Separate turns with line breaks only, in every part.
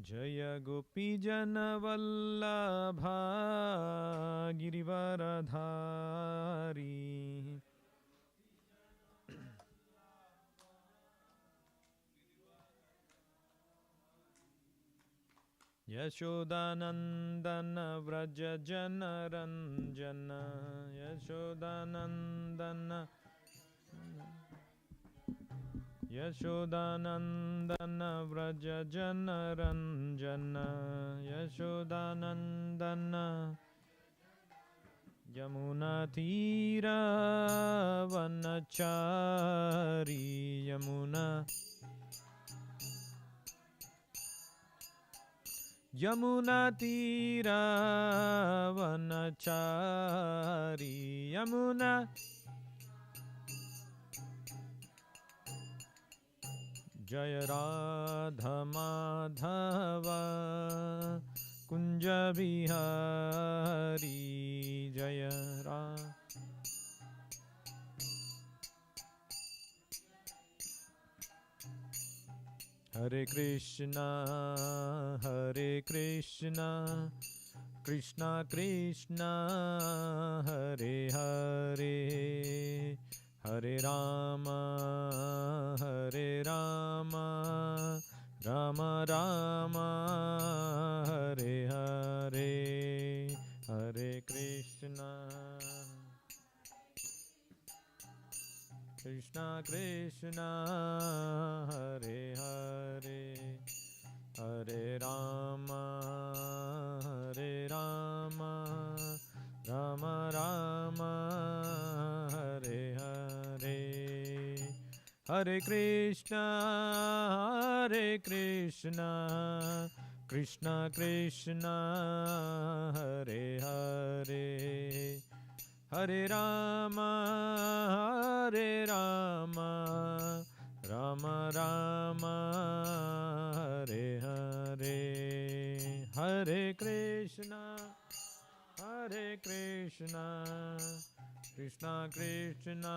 जय गोपीजनवल्लभा गिरिवरधारी यशोदानन्दन व्रज जनरञ्जन यशोदानन्दन यशोदानन्दन व्रज जनरञ्जन यशोदानन्दन यमुनातीरवनचारी यमुनातीरवनचारी यमुना जय राधा माधव कुंज बिहारी जय हरे कृष्णा कृष्णा कृष्णा हरे हरे हरे राम राम राम हरे हरे हरे कृष्णा कृष्णा कृष्णा हरे हरे हरे राम राम राम हरे हरे हरे कृष्णा कृष्णा कृष्णा हरे हरे हरे राम राम राम हरे हरे हरे कृष्णा कृष्णा कृष्णा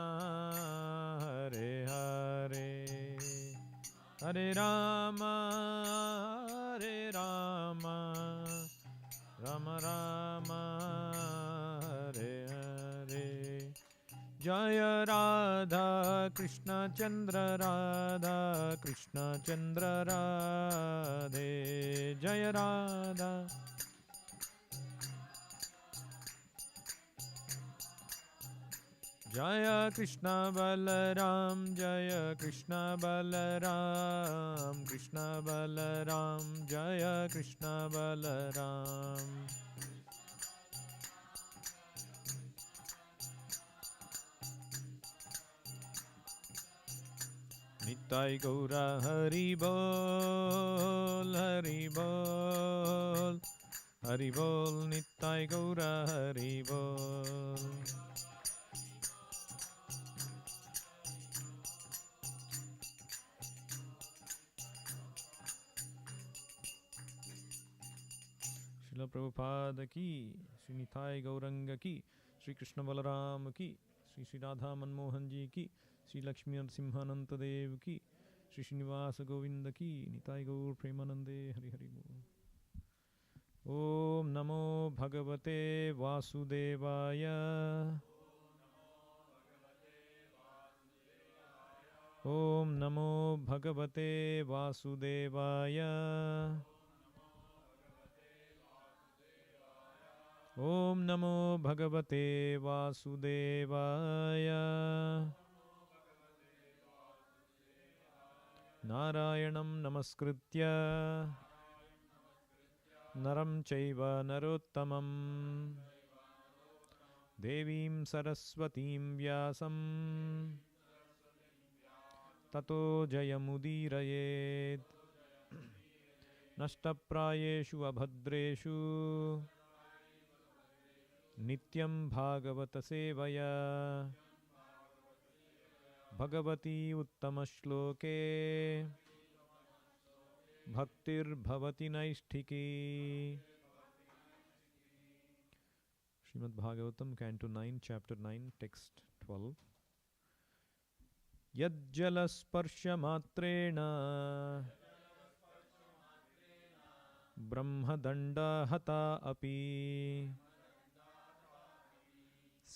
हरे हरे हरे राम राम राम हरे हरे जय राधा कृष्ण चंद्र राधे जय राधा जय कृष्ण बलराम जय कृष्ण बलराम निताय गौरा हरि बोल निताय गौरा हरि बोल श्रील प्रभुपाद की, श्री निताय गौरंग की, श्री कृष्ण बलराम की, श्री श्री राधा मनमोहन जी की, श्री लक्ष्मी नरसिम्हानंत देव की, श्री श्रीनिवास गोविंद की, निताय गौर प्रेमानंदे हरि हरि बोल। ओम नमो भगवते वासुदेवाय ओम नमो भगवते वासुदेवाय ओम नमो भगवते वासुदेवाय नारायणं नमस्कृत्य नरं चैव नरोत्तमं देवीं सरस्वतीं व्यासं ततो जयमुदीरयेत् नष्टप्रायेषु अभद्रेषु नित्यं भागवत सेवया भगवती उत्तमश्लोके भक्तिर्भवति नैष्ठिकी। Srimad Bhagavatam canto 9 chapter 9 text 12। यज्जलस्पर्शमात्रेण ब्रह्मदण्डा हता अपि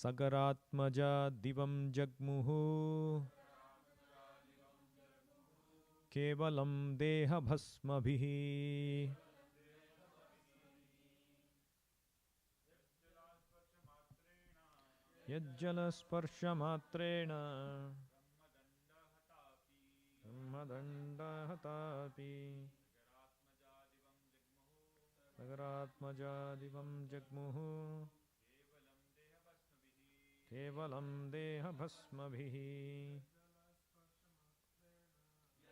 सगरात्मजा दिवं जग्मुः केवलं देहभस्मभिः यज्जलस्पर्शमात्रेण ब्रह्मदण्डा हतापि सगरात्मजा दिवं जग्मुः केवलं देहभस्मभिः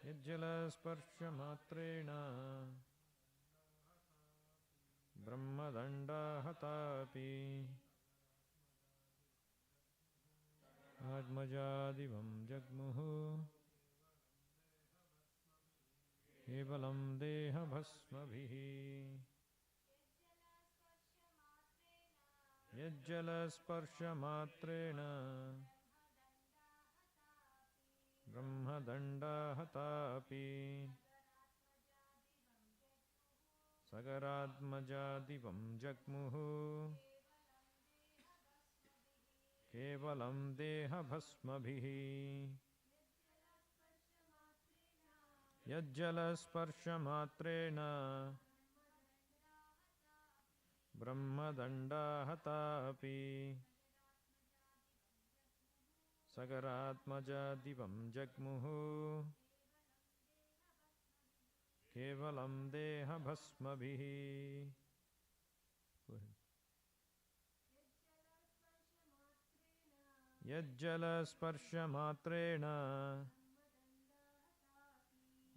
यज्जलस्पर्शमात्रेण ब्रह्मदण्डा हतापि आत्मजादिवं जग्मुः केवलं देहभस्मभिः यज्जलस्पर्शमात्रेण ब्रह्मदण्डा हतापि सगरात्मजादिवं जग्मुः केवलं देहभस्मभिः यज्जलस्पर्शमात्रेण ब्रह्मदण्डा हतापि सगरात्मजादिवं जग्मुः केवलं देहभस्मभिः यज्जलस्पर्शमात्रेण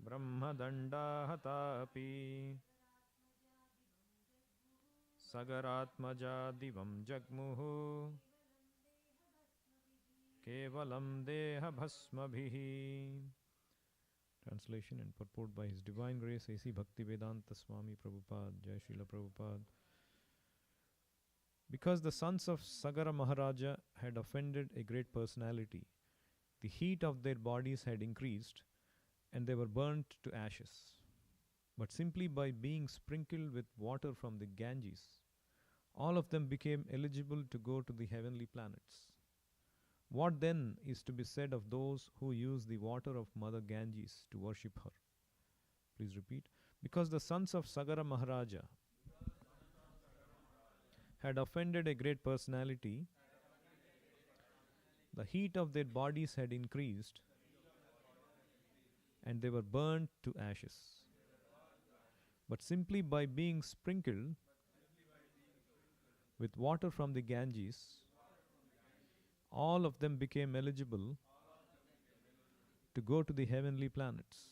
ब्रह्मदण्डा हतापि सगरात्मजादिवं जग्मुः केवलं देहभस्मभिः. Translation and purport by His Divine Grace A.C. Bhaktivedanta Swami Prabhupada. Jai Srila Prabhupada. Because the sons of Sagara Maharaja had offended a great personality, the heat of their bodies had increased and they were burnt to ashes. But simply by being sprinkled with water from the Ganges, all of them became eligible to go to the heavenly planets. What then is to be said of those who use the water of Mother Ganges to worship her? Please repeat. Because the sons of Sagara Maharaja had offended a great personality, the heat of their bodies had increased, and they were burnt to ashes. But simply by being sprinkled with water from the Ganges, all of them became eligible to go to the heavenly planets.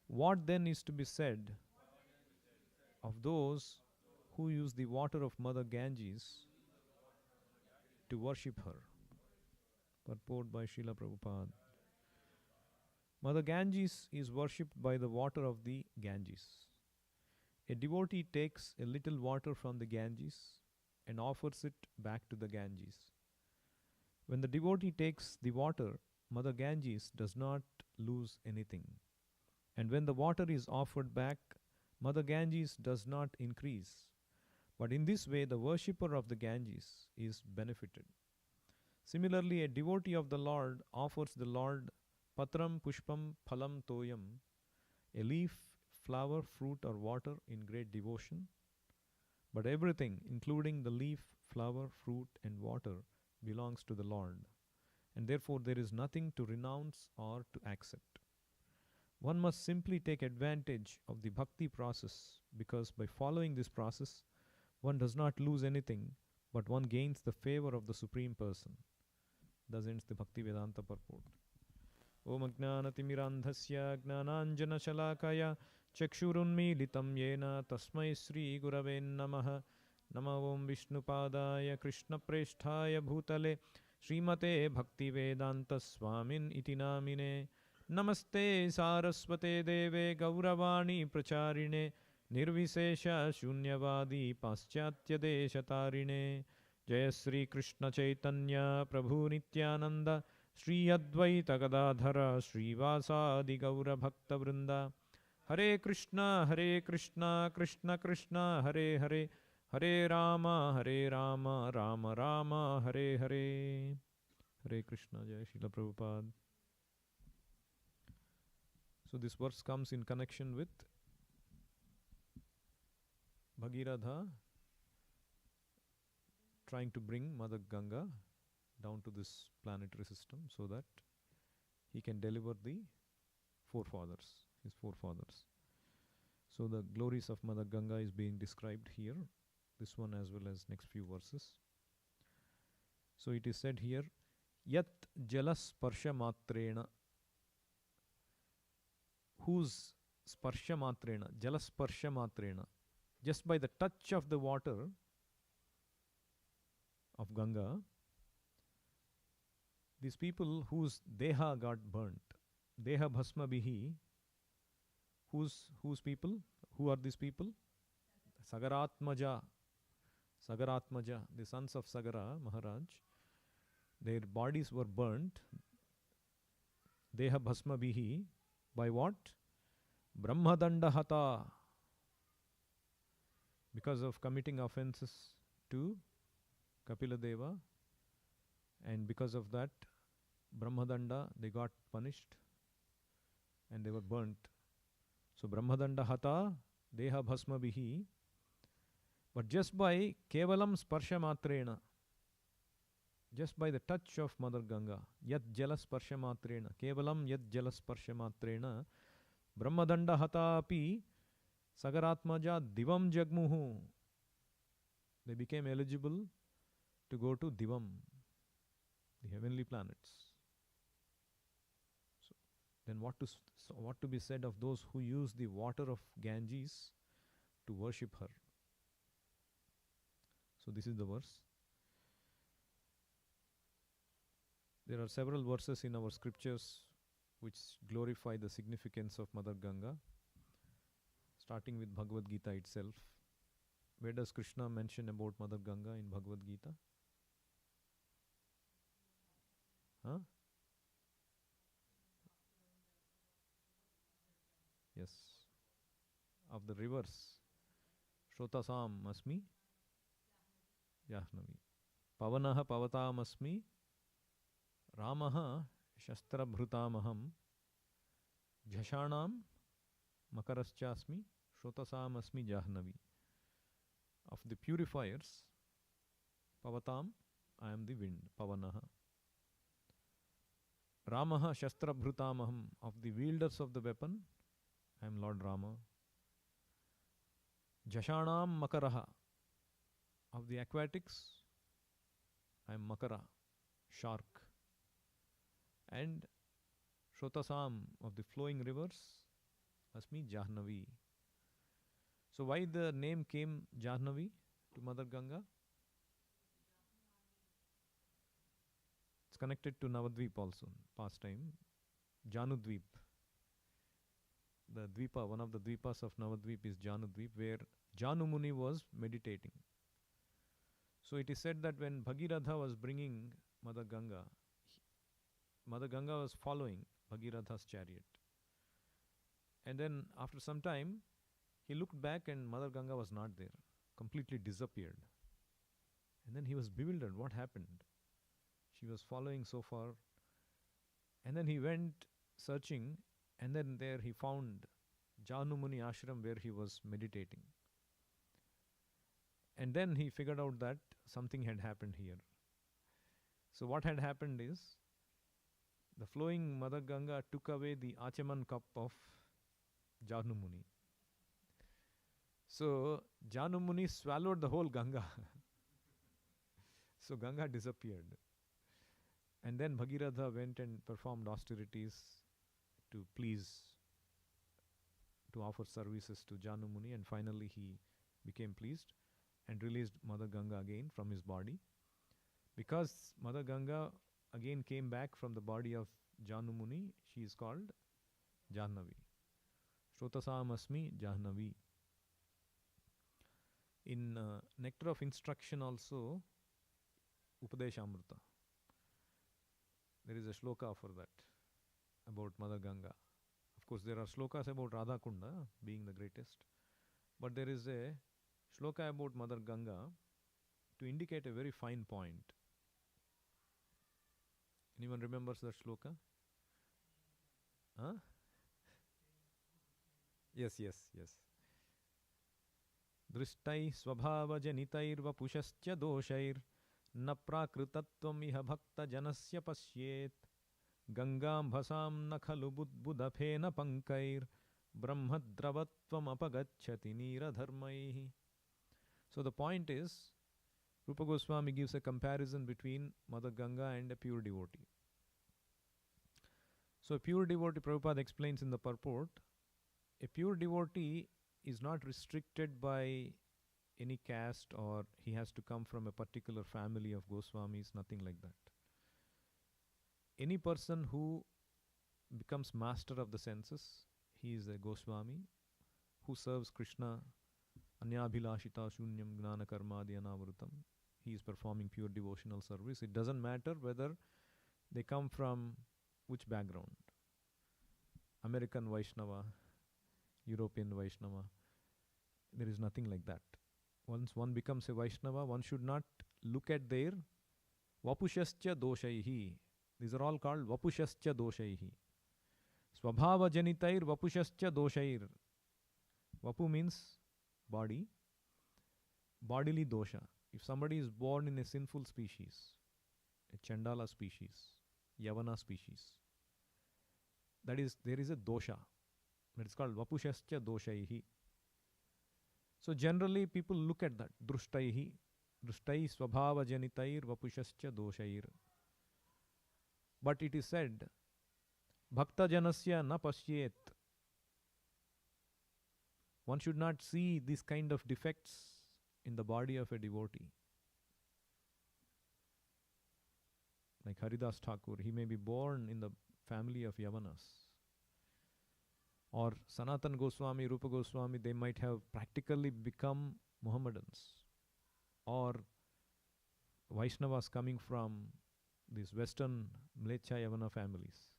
What then is to be said of those who use the water of Mother Ganges to worship her? Purport by Srila Prabhupada. Mother Ganges is worshipped by the water of the Ganges. A devotee takes a little water from the Ganges and offers it back to the Ganges. When the devotee takes the water, Mother Ganges does not lose anything. And when the water is offered back, Mother Ganges does not increase. But in this way, the worshipper of the Ganges is benefited. Similarly, a devotee of the Lord offers the Lord Patram Pushpam Phalam Toyam, a leaf, flower, fruit, or water in great devotion. But everything, including the leaf, flower, fruit, and water, belongs to the Lord, and therefore there is nothing to renounce or to accept. One must simply take advantage of the bhakti process, because by following this process, one does not lose anything, but one gains the favor of the Supreme Person. Thus ends the Bhaktivedanta purport. Om Ajnanatimmirandhasya Gnananjanashalakaya Chakshurunmilitam Yena Tasmai Sri Gurave Namaha. Namo Om Vishnupadaya Krishna Presthaya Bhutale Srimate Bhaktivedanta Swamin Iti Namine. Namaste Saraswate Deve Gauravani Pracharine Nirvisesha Shunyavadi Paschatya Deshatarine. Jaya Sri Krishna Chaitanya Prabhu Nityananda Sri Advaita Gadadhara Sri Vasadi Gaura Bhakta Vrinda. Hare Krishna, Krishna Krishna, Hare Hare, Hare Rama, Rama Rama, Hare Hare. Hare Krishna, Jai Srila Prabhupada. So this verse comes in connection with Bhagiratha trying to bring Mother Ganga down to this planetary system so that he can deliver the forefathers, his forefathers. So the glories of Mother Ganga is being described here, this one as well as next few verses. So it is said here, Yat jalas sparsha matrena, whose sparsha matrena, jalas sparsha matrena, just by the touch of the water of Ganga, these people whose deha got burnt, deha bhasma bihi, whose people? Who are these people? Sagaratmaja, the sons of Sagara Maharaj, their bodies were burnt, deha bhasma bihi, by what? Brahmadanda hata, because of committing offenses to Kapila Deva, and because of that Brahmadanda, they got punished and they were burnt. So Brahmadanda hata deha bhasma bihi, but just by kevalam sparsha matrena, just by the touch of Mother Ganga, yat jala sparsha matrena, kevalam yat jala sparsha matrena, Brahmadanda hata api Sagaratmaja divam jagmuhu, they became eligible to go to Divam, the heavenly planets. So then what to be said of those who use the water of Ganges to worship her? So this is the verse. There are several verses in our scriptures which glorify the significance of Mother Ganga, starting with Bhagavad Gita itself. Where does Krishna mention about Mother Ganga in Bhagavad Gita? Huh? Yes. Of the rivers. Shrotasam asmi Jahnavi. Pavanaha pavatam asmi Ramaha shastra bhrutamaham Jhashanam makaraschasmi Shrotasam asmi Jahnavi. Of the purifiers, Pavatam, I am the wind, Pavanaha. Ramaha shastra bhrutamaham, of the wielders of the weapon, I am Lord Rama. Jashanam makaraha, of the aquatics, I am Makara, shark. And Shrotasam, of the flowing rivers, Asmi Jahnavi. So why the name came Jahnavi to Mother Ganga? It's connected to Navadvip also, past time. Janudvip. The Dvipa, one of the Dvipas of Navadvip is Janudvip, where Janu Muni was meditating. So it is said that when Bhagiratha was bringing Mother Ganga was following Bhagiratha's chariot. And then after some time, he looked back and Mother Ganga was not there, completely disappeared. And then he was bewildered, what happened? She was following so far. And then he went searching, and then there he found Janu Muni ashram where he was meditating. And then he figured out that something had happened here. So what had happened is, the flowing Mother Ganga took away the Achaman cup of Janu Muni. So Janu Muni swallowed the whole Ganga. So Ganga disappeared. And then Bhagiratha went and performed austerities to offer services to Janu Muni, and finally he became pleased and released Mother Ganga again from his body. Because Mother Ganga again came back from the body of Janu Muni, she is called Jahnavi. Shrotasam asmi Jahnavi. In Nectar of Instruction also, Upadeshamrita, there is a shloka for that, about Mother Ganga. Of course, there are shlokas about Radha Kunda being the greatest, but there is a shloka about Mother Ganga to indicate a very fine point. Anyone remembers that shloka? Huh? Yes, yes, yes. Drishtai swabhavajanitai doshair na prakritatvam iha bhakta janasya pasyet gangam bhasam na khalu buddhafena pankair brahmadravatvam apagacchati niradharmaihi. So the point is, Rupa Goswami gives a comparison between Mother Ganga and a pure devotee. So a pure devotee, Prabhupada explains in the purport, a pure devotee is not restricted by any caste or he has to come from a particular family of Goswamis, nothing like that. Any person who becomes master of the senses, he is a Goswami who serves Krishna, Anyabhilashita Shunyam Gnana Karmadi Anavrutam. He is performing pure devotional service. It doesn't matter whether they come from which background. American Vaishnava, European Vaishnava. There is nothing like that. Once one becomes a Vaishnava, one should not look at their Vapushascha doshaihi. These are all called Vapushascha doshaihi. Swabhava janitair Vapushascha doshair. Vapu means body, bodily dosha. If somebody is born in a sinful species, a Chandala species, Yavana species, that is, there is a dosha. That is called Vapushascha doshaihi. So generally people look at that. Drushtaihi. Drushtai swabhava janitair Vapushascha doshair. But it is said, Bhakta janasya na pasyet. One should not see these kind of defects in the body of a devotee. Like Haridas Thakur, he may be born in the family of Yavanas. Or Sanatan Goswami, Rupa Goswami, they might have practically become Mohammedans. Or Vaishnavas coming from these Western Mlecha Yavana families.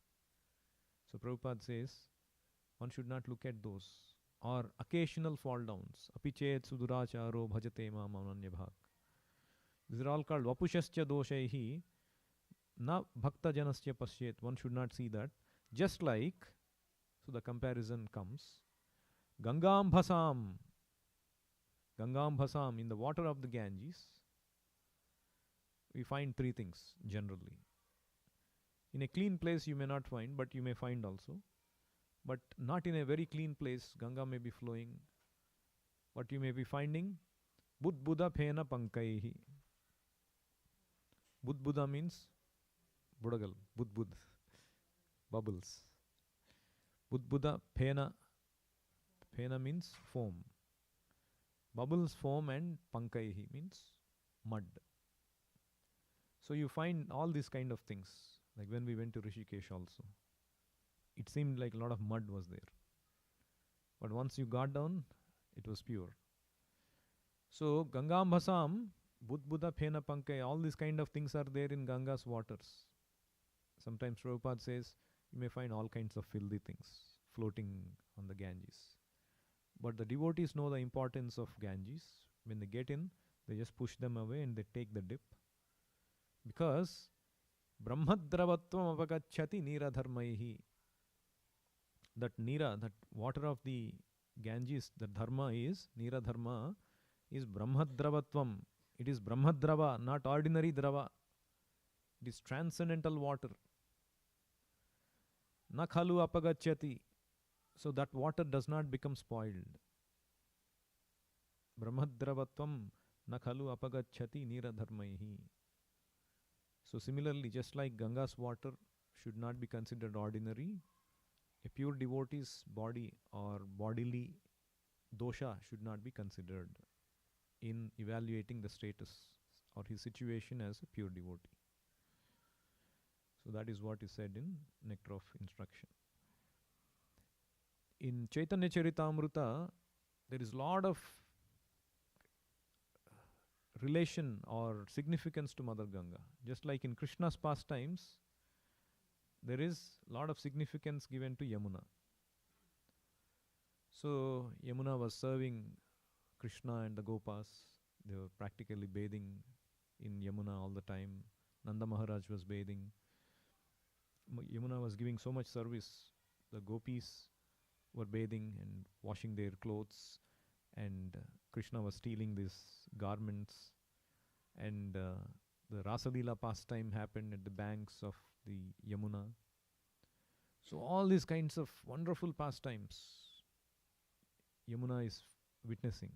So Prabhupada says, one should not look at those. Or occasional fall downs. Apichet suduracharo bhajate ma mananyabhak. These are all called Vapushascha doshaihi. Na bhakta janasya pasyet. One should not see that. Just like, so the comparison comes, Gangam bhasam. Gangam bhasam, in the water of the Ganges, we find three things generally. In a clean place you may not find, but you may find also. But not in a very clean place, Ganga may be flowing. What you may be finding? Budbuddha phena pankaihi. Budbuddha means budagal, budbud, bubbles. Budbuddha phena. Phena means foam. Bubbles, foam, and pankaihi means mud. So you find all these kind of things. Like when we went to Rishikesh also. It seemed like a lot of mud was there. But once you got down, it was pure. So Gangam Bhasam, Budbuddha Phena Pankai, all these kind of things are there in Ganga's waters. Sometimes Prabhupada says, you may find all kinds of filthy things floating on the Ganges. But the devotees know the importance of Ganges. When they get in, they just push them away and they take the dip. Because Brahmadravatvam apagacchati niradharmaihi. That Nira, that water of the Ganges, the dharma is, Nira dharma is Brahmadravatvam. It is Brahmadrava, not ordinary drava. It is transcendental water. Na khalu apagacchati. So that water does not become spoiled. Brahmadravatvam na khalu apagacchati nira dharmaihi. So similarly, just like Ganga's water should not be considered ordinary, a pure devotee's body or bodily dosha should not be considered in evaluating the status or his situation as a pure devotee. So that is what is said in Nectar of Instruction. In Chaitanya Charitamrita, there is a lot of relation or significance to Mother Ganga. Just like in Krishna's pastimes, there is a lot of significance given to Yamuna. So Yamuna was serving Krishna and the Gopas. They were practically bathing in Yamuna all the time. Nanda Maharaj was bathing. Yamuna was giving so much service. The gopis were bathing and washing their clothes, and Krishna was stealing these garments. And the Rasalila pastime happened at the banks of the Yamuna. So all these kinds of wonderful pastimes Yamuna is witnessing.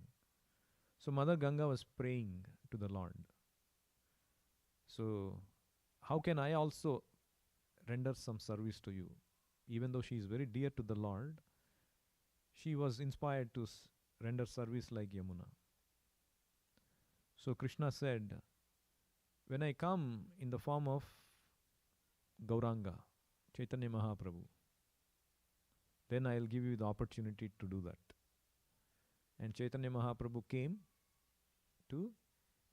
So Mother Ganga was praying to the Lord. So how can I also render some service to you? Even though she is very dear to the Lord, she was inspired to render service like Yamuna. So Krishna said, when I come in the form of Gauranga, Chaitanya Mahaprabhu, then I'll give you the opportunity to do that. And Chaitanya Mahaprabhu came to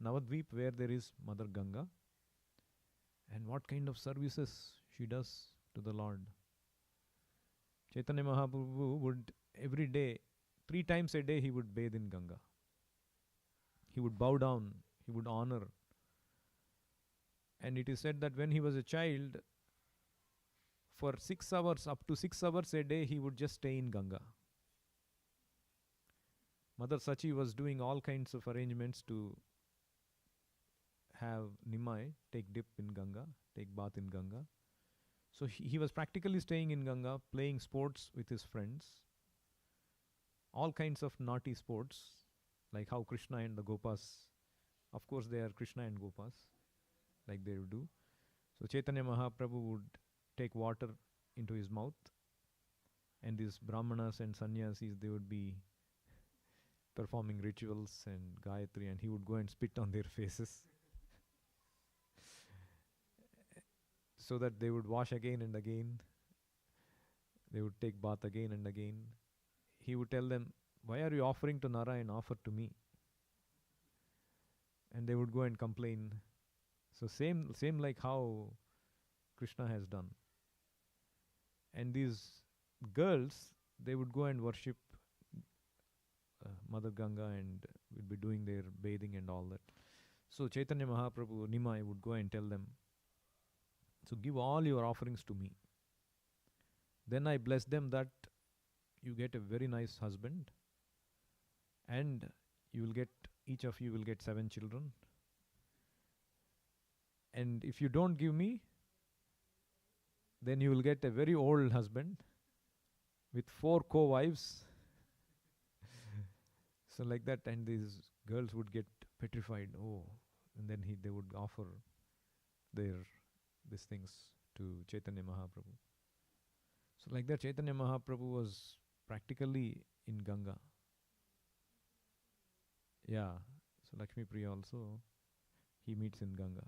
Navadvip where there is Mother Ganga. And what kind of services she does to the Lord. Chaitanya Mahaprabhu would every day, 3 times a day he would bathe in Ganga. He would bow down, he would honor. And it is said that when he was a child, for 6 hours, up to 6 hours a day, he would just stay in Ganga. Mother Sachi was doing all kinds of arrangements to have Nimai take dip in Ganga, take bath in Ganga. So he was practically staying in Ganga, playing sports with his friends. All kinds of naughty sports, like how Krishna and the Gopas, of course they are Krishna and Gopas, like they would do. So Chaitanya Mahaprabhu would take water into his mouth, and these Brahmanas and Sannyasis, they would be performing rituals and Gayatri, and he would go and spit on their faces so that they would wash again and again. They would take bath again and again. He would tell them, why are you offering to Narayan, offer to me? And they would go and complain. So same like how Krishna has done. And these girls, they would go and worship Mother Ganga and would be doing their bathing and all that. So Chaitanya Mahaprabhu, Nimai, would go and tell them, so give all your offerings to me. Then I bless them that you get a very nice husband, and you will get, each of you will get 7 children. And if you don't give me, then you will get a very old husband with 4 co-wives. So like that, and these girls would get petrified. Oh, and then they would offer these things to Chaitanya Mahaprabhu. So like that, Chaitanya Mahaprabhu was practically in Ganga. Yeah, so Lakshmi Priya also, he meets in Ganga.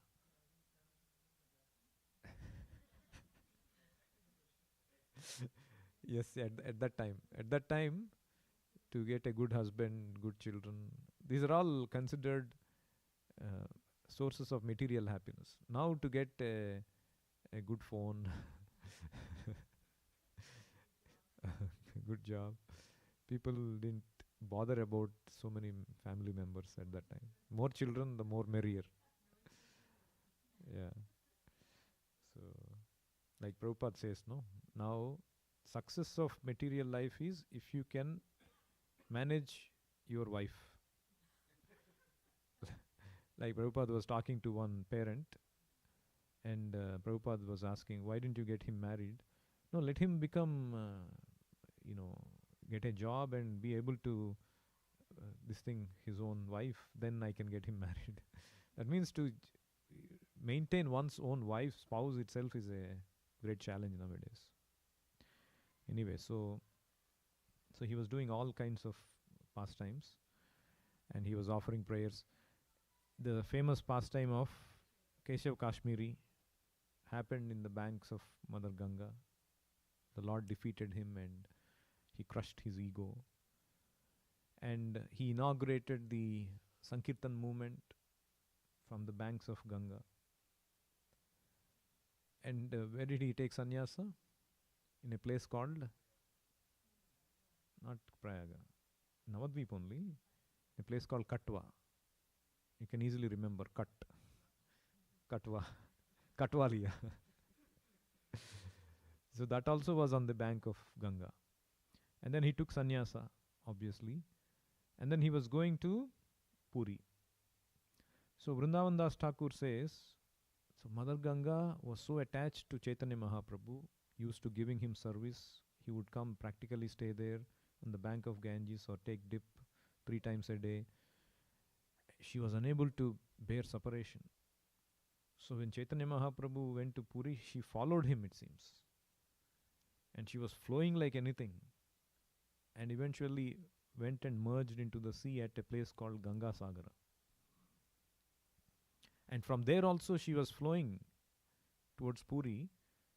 Yes, at that time, to get a good husband, good children, these are all considered sources of material happiness. Now to get a good phone, good job, people didn't bother about so many family members at that time. More children, the more merrier. Yeah. So, like Prabhupada says, no? Now, success of material life is if you can manage your wife. Like Prabhupada was talking to one parent, and Prabhupada was asking, why didn't you get him married? No, let him become, get a job and be able to his own wife, then I can get him married. That means to maintain one's own wife, spouse itself is a great challenge nowadays. Anyway, so he was doing all kinds of pastimes, and he was offering prayers. The famous pastime of Keshav Kashmiri happened in the banks of Mother Ganga. The Lord defeated him and he crushed his ego. And he inaugurated the Sankirtan movement from the banks of Ganga. And where did he take sannyasa? In a place called not Prayaga. Navadvip only. A place called Katwa. You can easily remember Katwa, Katwalia. So that also was on the bank of Ganga. And then he took sannyasa, obviously. And then he was going to Puri. So Vrindavan Das Thakur says, so Mother Ganga was so attached to Chaitanya Mahaprabhu, used to giving him service. He would come practically stay there on the bank of Ganges or take dip 3 times a day. She was unable to bear separation. So when Chaitanya Mahaprabhu went to Puri, she followed him, it seems. And she was flowing like anything. And eventually went and merged into the sea at a place called Ganga Sagara. And from there also she was flowing towards Puri.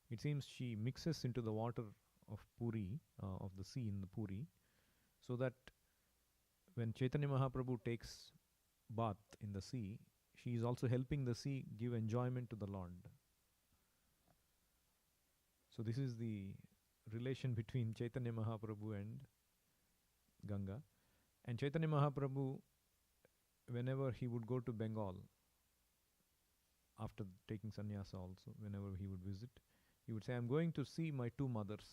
It seems she mixes into the water of Puri, of the sea in the Puri, so that when Chaitanya Mahaprabhu takes bath in the sea, she is also helping the sea give enjoyment to the Lord. So this is the relation between Chaitanya Mahaprabhu and Ganga. And Chaitanya Mahaprabhu, whenever he would go to Bengal, after taking sannyasa also, whenever he would visit, he would say, I'm going to see my 2 mothers.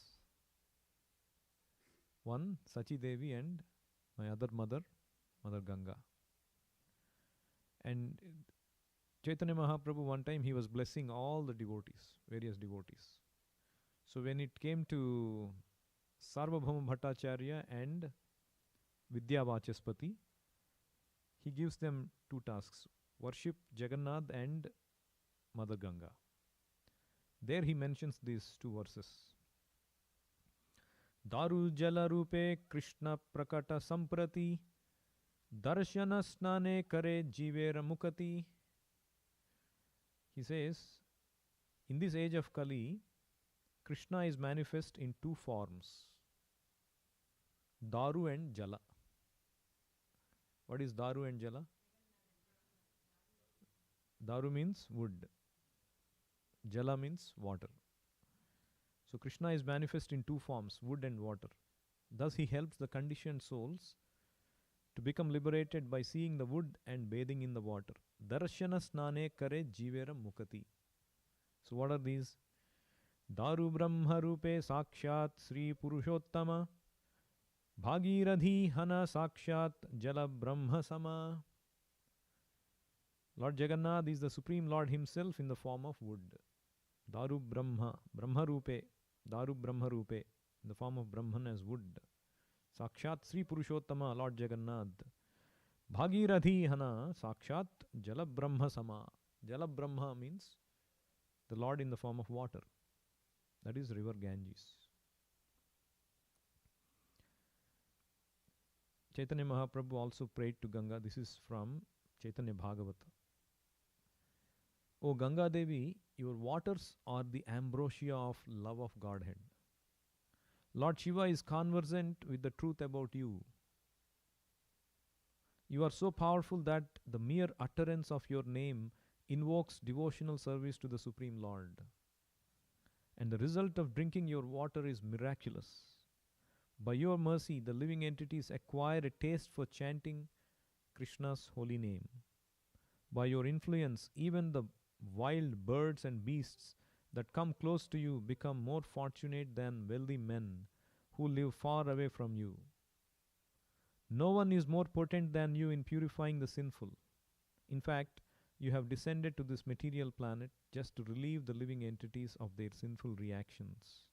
One, Sachi Devi, and my other mother, Mother Ganga. And Chaitanya Mahaprabhu, one time he was blessing all the devotees, various devotees. So when it came to Sarvabhauma Bhattacharya and Vidya Vachaspati, he gives them 2 tasks: worship Jagannath and Mother Ganga. There he mentions these 2 verses. Daru jala rupe Krishna prakata samprati darshana snane kare jivera mukati. He says, in this age of Kali, Krishna is manifest in 2 forms: Daru and Jala. What is Daru and Jala? Daru means wood. Jala means water. So Krishna is manifest in 2 forms, wood and water. Thus he helps the conditioned souls to become liberated by seeing the wood and bathing in the water. Darshana snane kare jivera mukati. So what are these? Daru Brahma Rupe Sakshat Sri Purushottama Bhagiradhi Hana Sakshat Jala Brahma Sama. Lord Jagannath is the Supreme Lord himself in the form of wood. Daru Brahma, Brahma Rupe, Daru Brahma Rupe, in the form of Brahman as wood. Sakshat Sri Purushottama, Lord Jagannath. Bhagiradhi Hana Sakshat Jala Brahma Sama. Jala Brahma means the Lord in the form of water. That is river Ganges. Chaitanya Mahaprabhu also prayed to Ganga. This is from Chaitanya Bhagavata. O Ganga Devi, your waters are the ambrosia of love of Godhead. Lord Shiva is conversant with the truth about you. You are so powerful that the mere utterance of your name invokes devotional service to the Supreme Lord. And the result of drinking your water is miraculous. By your mercy, the living entities acquire a taste for chanting Krishna's holy name. By your influence, even the wild birds and beasts that come close to you become more fortunate than wealthy men who live far away from you. No one is more potent than you in purifying the sinful. In fact, you have descended to this material planet just to relieve the living entities of their sinful reactions.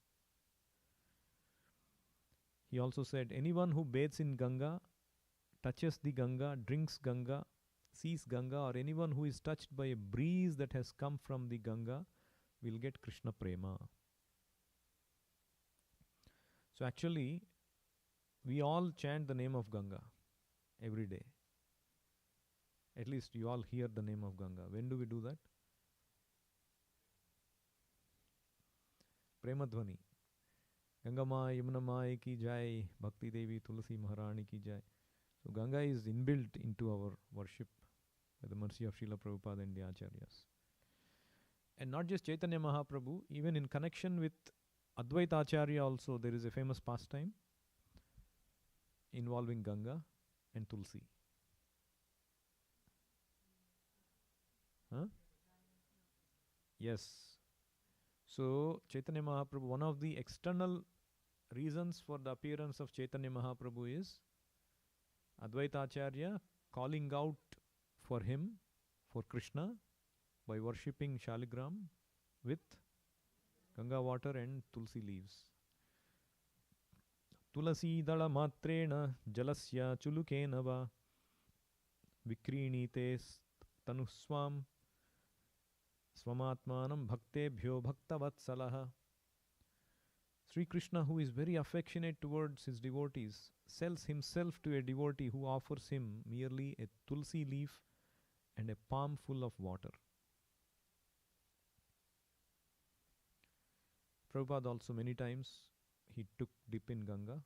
He also said, anyone who bathes in Ganga, touches the Ganga, drinks Ganga, sees Ganga, or anyone who is touched by a breeze that has come from the Ganga will get Krishna Prema. So actually, we all chant the name of Ganga every day. At least you all hear the name of Ganga. When do we do that? Prema Dhvani. Ganga Mai, Yamuna Mai ki jai, Bhakti Devi Tulasi Maharani ki jai. So Ganga is inbuilt into our worship by the mercy of Srila Prabhupada and the Acharyas. And not just Chaitanya Mahaprabhu, even in connection with Advaita Acharya also there is a famous pastime. involving Ganga and Tulsi. Huh? Yes. So Chaitanya Mahaprabhu, one of the external reasons for the appearance of Chaitanya Mahaprabhu is Advaita Acharya calling out for him, for Krishna, by worshipping Shaligram with Ganga water and Tulsi leaves. Tulasi dala matrena jalasya chulukena va vikrinite tanuswam swamatmanam bhaktebhyo bhaktavatsalaha. Sri Krishna, who is very affectionate towards his devotees, sells himself to a devotee who offers him merely a tulsi leaf and a palm full of water. Prabhupada also many times he took dip in Ganga,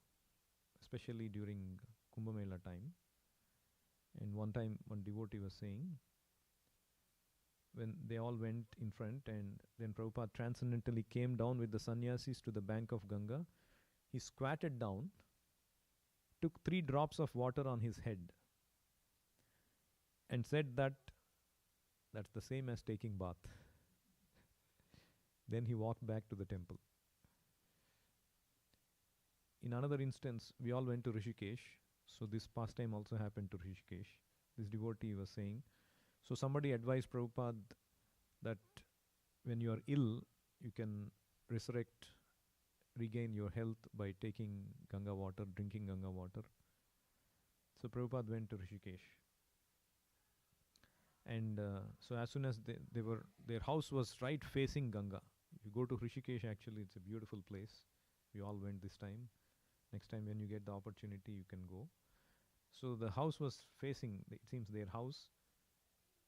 especially during Kumbh Mela time. And one time one devotee was saying, when they all went in front and then Prabhupada transcendentally came down with the sannyasis to the bank of Ganga, he squatted down, took 3 drops of water on his head and said that that's the same as taking bath. Then he walked back to the temple. In another instance, we all went to Rishikesh. So this pastime also happened to Rishikesh. This devotee was saying, so somebody advised Prabhupada that when you are ill, you can resurrect, regain your health by taking Ganga water, drinking Ganga water. So Prabhupada went to Rishikesh. And so as soon as they were, their house was right facing Ganga. If you go to Rishikesh, actually it's a beautiful place. We all went this time. Next time when you get the opportunity, you can go. So the house was facing, it seems their house.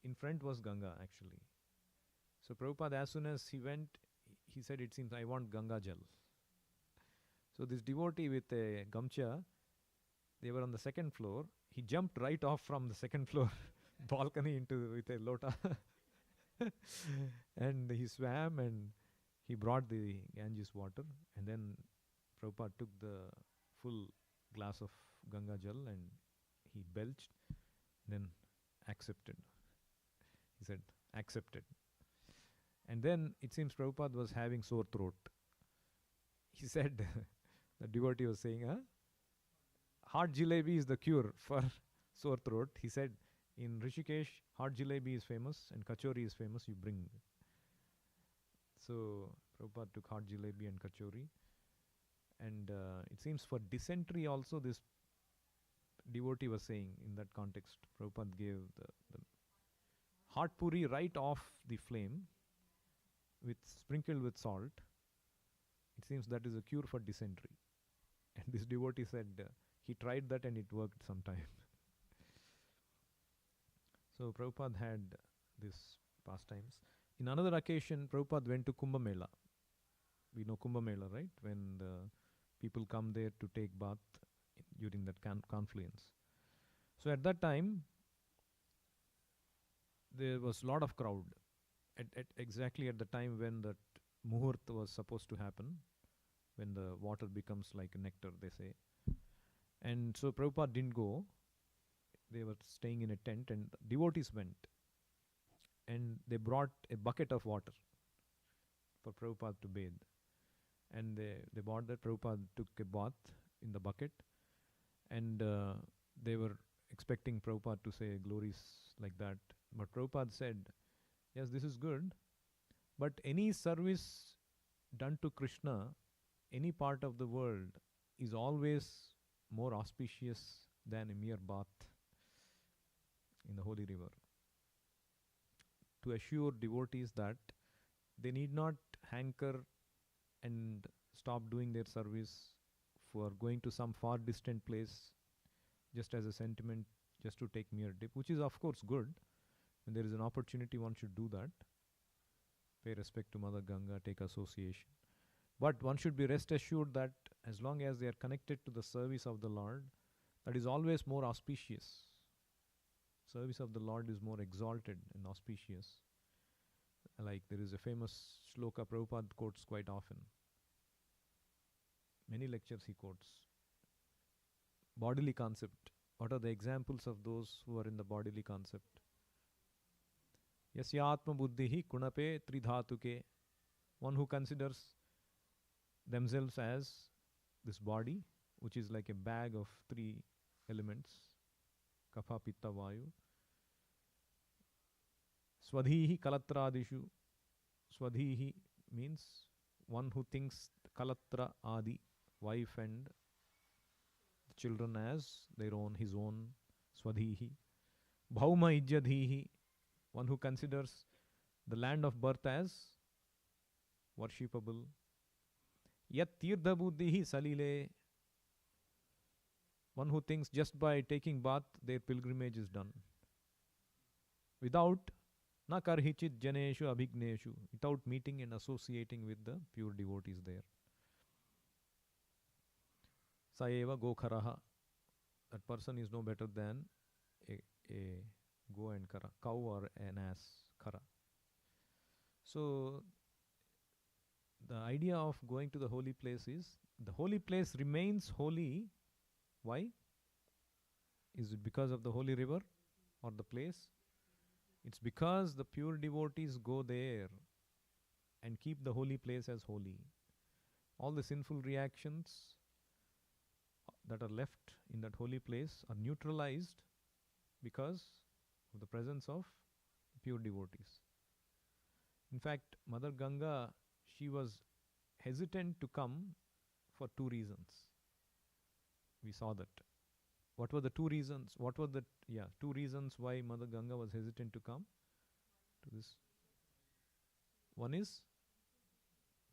In front was Ganga actually. So Prabhupada, as soon as he went, he said, it seems I want Ganga Jal. So this devotee with a gamcha, they were on the 2nd floor. He jumped right off from the 2nd floor balcony into with a lota. And he swam and he brought the Ganges water. And then Prabhupada took the full glass of Ganga Jal and he belched, then accepted. He said, accepted. And then it seems Prabhupada was having sore throat. He said, the devotee was saying, hot jalebi is the cure for sore throat. He said, in Rishikesh, hot jalebi is famous and kachori is famous, you bring. So Prabhupada took hot jalebi and kachori. And it seems for dysentery also this devotee was saying in that context, Prabhupada gave the hot puri right off the flame with sprinkled with salt. It seems that is a cure for dysentery. And this devotee said he tried that and it worked sometime. So Prabhupada had these pastimes. In another occasion, Prabhupada went to Kumbh Mela. We know Kumbh Mela, right? When the people come there to take bath during that confluence. So at that time, there was a lot of crowd. At exactly at the time when that muhurt was supposed to happen, when the water becomes like nectar, they say. And so Prabhupada didn't go. They were staying in a tent and devotees went. And they brought a bucket of water for Prabhupada to bathe. And they bought that. Prabhupada took a bath in the bucket. And they were expecting Prabhupada to say glories like that. But Prabhupada said, yes, this is good. But any service done to Krishna, any part of the world, is always more auspicious than a mere bath in the holy river. To assure devotees that they need not hanker and stop doing their service for going to some far distant place just as a sentiment, just to take mere dip, which is of course good. When there is an opportunity, one should do that. Pay respect to Mother Ganga, take association. But one should be rest assured that as long as they are connected to the service of the Lord, that is always more auspicious. Service of the Lord is more exalted and auspicious. Like there is a famous shloka Prabhupada quotes quite often. Many lectures he quotes. bodily concept. What are the examples of those who are in the bodily concept? Yasya atma buddhihi kunape tridhatuke. One who considers themselves as this body, which is like a bag of three elements, kapha, pitta, vayu. Swadhihi kalatradishu. Swadhihi means one who thinks kalatra adi, wife and children as their own, his own. Swadhihi. Bhauma ijjadhihi, one who considers the land of birth as worshipable. Yat tirtha buddhihi salile, one who thinks just by taking bath their pilgrimage is done. Without na karhichit janeshu abhigneshu, without meeting and associating with the pure devotees there. Saeva gokharaha, that person is no better than a go and kara, cow or an ass, kara. So the idea of going to the holy place is, the holy place remains holy. Why? Is it because of the holy river or the place? It's because the pure devotees go there and keep the holy place as holy. All the sinful reactions that are left in that holy place are neutralized because of the presence of pure devotees. In fact, Mother Ganga, she was hesitant to come for two reasons. We saw that. What were the two reasons? What were the two reasons why Mother Ganga was hesitant to come to this? One is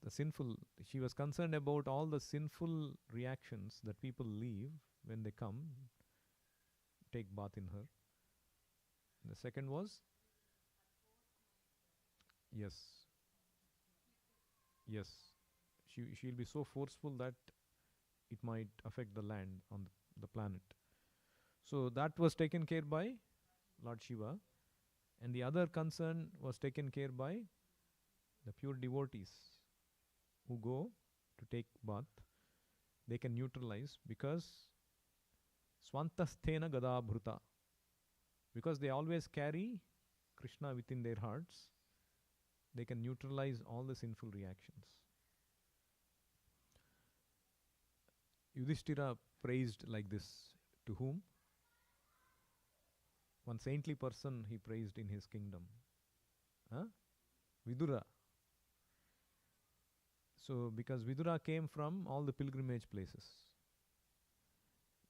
the sinful. She was concerned about all the sinful reactions that people leave when they come take bath in her. The second was yes. She'll be so forceful that it might affect the land on the planet. So that was taken care by Lord Shiva, and the other concern was taken care by the pure devotees who go to take bath. They can neutralize because swantasthena gada bhruta, because they always carry Krishna within their hearts. They can neutralize all the sinful reactions. Yudhishthira praised like this. To whom? One saintly person he praised in his kingdom. Vidura. So, because Vidura came from all the pilgrimage places.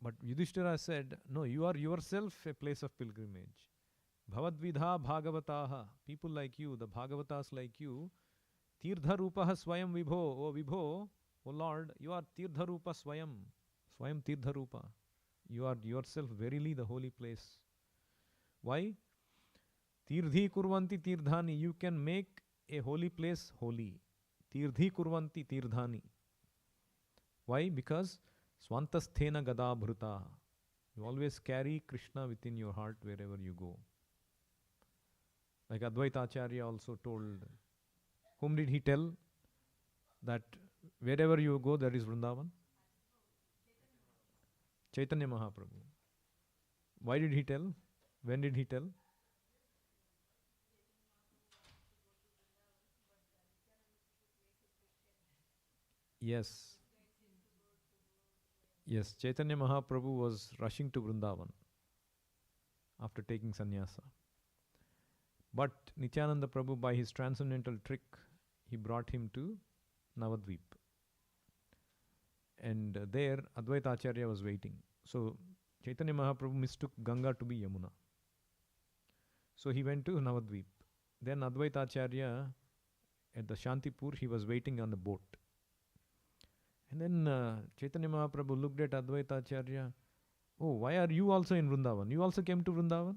But Yudhishthira said, no, you are yourself a place of pilgrimage. Bhavadvidha bhagavataha, people like you, the bhagavatas like you, tirtha rupaha swayam vibho, O Vibho, O Lord, you are tirtha rupa swayam tirtha rupa. You are yourself verily the holy place. Why? Tirthi kurvanti tirthani, you can make a holy place holy. Tirthi kurvanti tirthani. Why? Because swantasthena gada bhruta. You always carry Krishna within your heart wherever you go. Like Advaita Acharya also told, whom did he tell that wherever you go there is Vrindavan? Chaitanya Mahaprabhu. Why did he tell? When did he tell? Yes. Yes, Chaitanya Mahaprabhu was rushing to Vrindavan after taking sannyasa. But Nityananda Prabhu, by his transcendental trick, he brought him to Navadvip. And there, Advaita Acharya was waiting. So, Chaitanya Mahaprabhu mistook Ganga to be Yamuna. So, he went to Navadvip. Then Advaita Acharya, at the Shantipur, he was waiting on the boat. And then Chaitanya Mahaprabhu looked at Advaita Acharya. Oh, why are you also in Vrindavan? You also came to Vrindavan?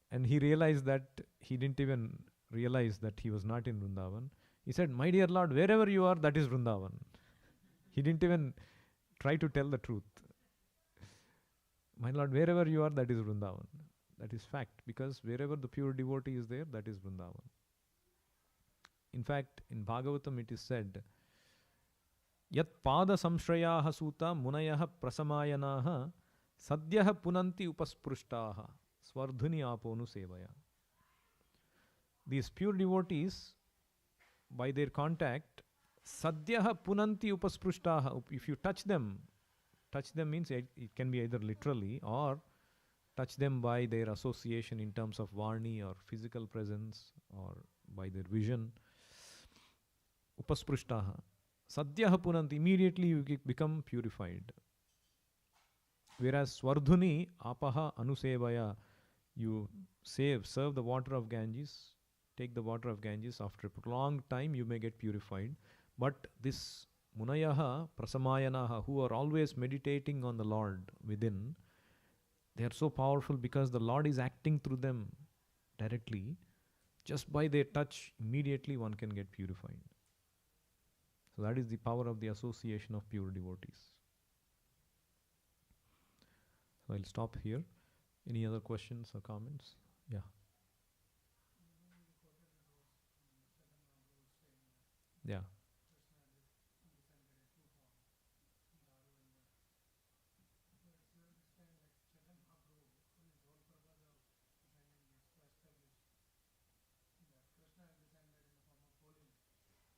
And he realized that he didn't even realize that he was not in Vrindavan. He said, my dear Lord, wherever you are, that is Vrindavan. He didn't even try to tell the truth. My Lord, wherever you are, that is Vrindavan. That is fact, because wherever the pure devotee is there, that is Vrindavan. In fact, in Bhagavatam it is said Yat pada samshrayaha suta munayah prasamayanaha sadyah punanti upasprishtaha swardhuni aponu sevaya. These pure devotees, by their contact, sadyah punanti upasprishtaha. If you touch them means it can be either literally or touch them by their association in terms of varni or physical presence or by their vision. Upasprishtaha. Sadyah punanti. Immediately you become purified. Whereas Swardhuni apaha anusevaya, you serve the water of Ganges, take the water of Ganges, after a prolonged time you may get purified. But this Munayaha, Prasamayanaha, who are always meditating on the Lord within, they are so powerful because the Lord is acting through them directly. Just by their touch, immediately one can get purified. So that is the power of the association of pure devotees. So I'll stop here. Any other questions or comments? Yeah. Yeah.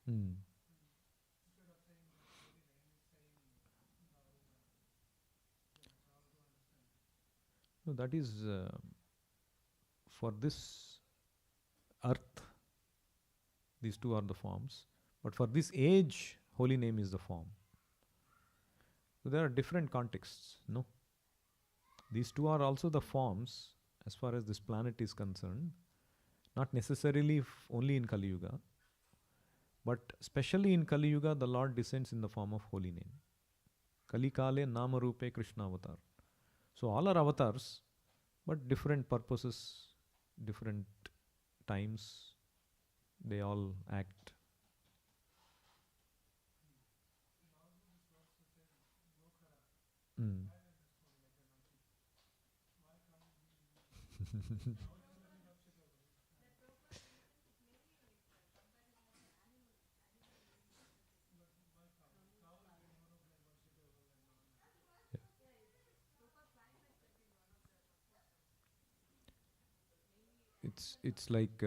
Hmm. No, that is for this earth, these two are the forms. But for this age, holy name is the form. So there are different contexts, no? These two are also the forms as far as this planet is concerned. Not necessarily only in Kali Yuga, but especially in Kali Yuga, the Lord descends in the form of holy name. Kali Kale Nama Rupe Krishna Avatar. So all are avatars, but different purposes, different times, they all act. Mm. It's like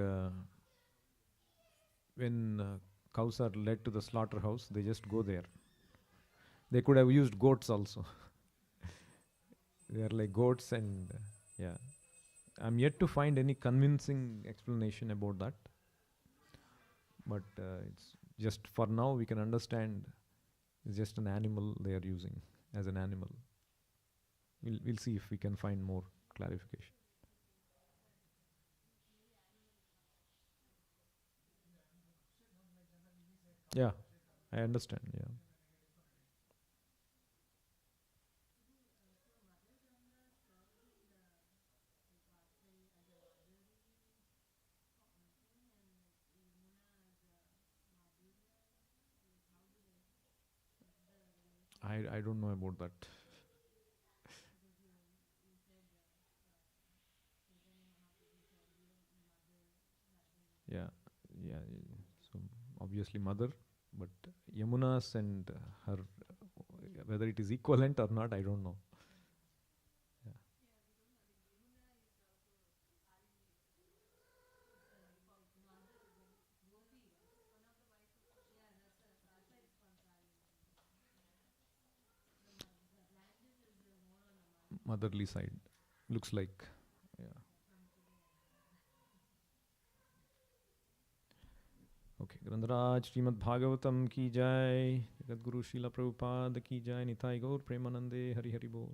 when cows are led to the slaughterhouse, they just go there. They could have used goats also. They are like goats, and yeah. I'm yet to find any convincing explanation about that. But it's just for now we can understand it's just an animal they are using as an animal. We'll see if we can find more clarification. Yeah, I understand. Yeah. I don't know about that. Yeah, yeah. So obviously mother, but Yamuna's and her, whether it is equivalent or not, I don't know. Yeah. Motherly side, looks like. Yeah. Okay. Grandaraj Srimad Bhagavatam ki jai. Jagat Guru Srila Prabhupada ki jai. Nitai Gaur Premanande Hari Hari Bol.